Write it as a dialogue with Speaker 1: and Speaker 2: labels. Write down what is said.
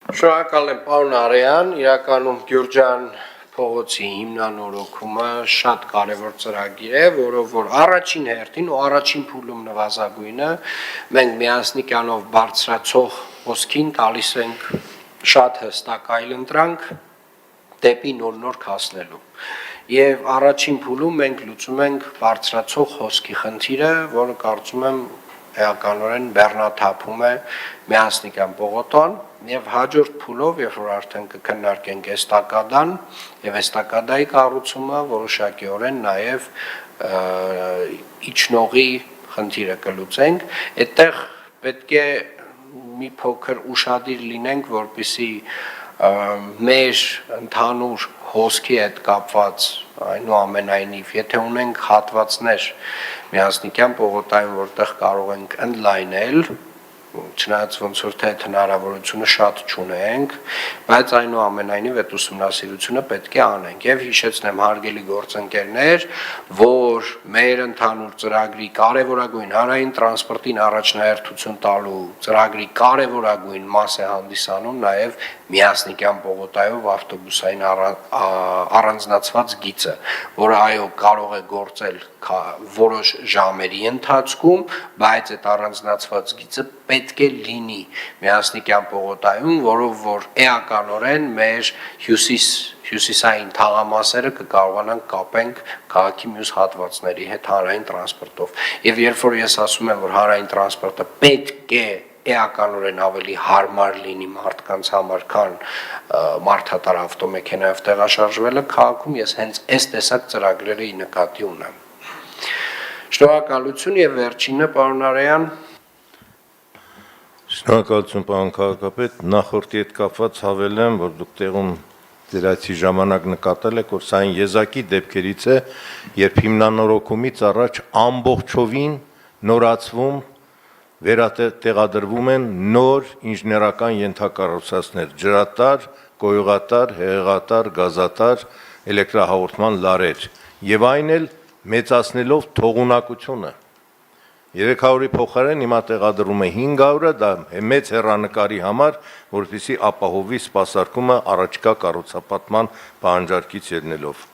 Speaker 1: Շնորհակալ եմ պարոն Արեյան, իրականում Գյուրջան փողոցի հիմնանորոգումը շատ կարևոր ծրագիր է, որով որ առաջին հերթին ու առաջին փուլում նվազագույնը մենք միասնիկյանով բարձրացող հոսքին տալիս ենք շատ հստակ այլընտրանք դեպի նոր հասնելու։ Եվ առաջին փուլում մենք լուծում ենք բարձրացող հոսքի խնդիրը, որը կարծում եմ էականորեն բեռնաթափում է միասնիկյան պողոտան եւ հաջորդ փուլով, երբ որ արդեն կքննարկենք էստակադան եւ էստակադայի կառուցումը, որոշակիորեն նաեւ իջնողի խնդիրը կլուծենք, այդտեղ պետք է մի փոքր ուշադիր լինենք, որպեսզի մեր ընդհանուր հոսքի հետ կապված այնուամենայնիվ, եթե ունենք հատվածներ միասնիկյան պողոտայում, որտեղ կարող ենք ընդլայնել, չնայած ոնց որ թե հնարավորությունը շատ չունենք, բայց այնուամենայնիվ այդ ուսումնասիրությունը պետք է անենք եւ հիշեցնեմ հարգելի գործընկերներ, որ մեր ընդհանուր ծրագրի կարևորագույն հանրային տրանսպորտին առաջնահերթություն տալու ծրագրի կարևորագույն մաս է հանդիսանում նաեւ միասնիկյան պողոտայով ավտոբուսային առանձնացված գիծը, որը այո կարող է գործել որոշ ժամերի ընթացքում, բայց այդ առանձնացված գիծը պետք է լինի միասնիկյան պողոտայում, որով որ էականորեն մեր հյուսիսային թաղամասերը կկարողանանք կապենք քաղաքի մյուս հատվածների հետ հանրային տրանսպորտով։ Եվ երբ որ ես ասում եմ, որ հանրային տրանսպորտը պետք է էականորեն ավելի հարմար լինի մարդկանց համար, քան մարդատար ավտոմեքենայով տեղաշարժվելը քաղաքում, ես հենց այս տեսակ ծրագրերը նկատի ունեմ։ Շնորհակալություն եւ վերջինը պարոն Արեյան։
Speaker 2: Շնորհակալություն պարոն քաղաքապետ, նախորդի հետ կապված հավելեմ, որ դուք տեղում դերացի ժամանակ նկատել եք, որ սա այն եզակի դեպքերից է, երբ հիմնանորոգումից առաջ ամբողջովին նորացվում վերատեղադրվում են նոր ինժեներական ենթակառուցվածքներ, ջրատար, կոյուղատար, հեղեղատար, գազատար, էլեկտրահաղորդման լարեր, եւ այն էլ մեծացնելով թողունակությունը։ 300-ի փոխարեն հիմա տեղադրվում է 500-ը, դա մեծ հեռանկարի համար, որպեսզի ապահովի սպասարկումը առաջկա կառուցապատման պահանջարկից ելնելով։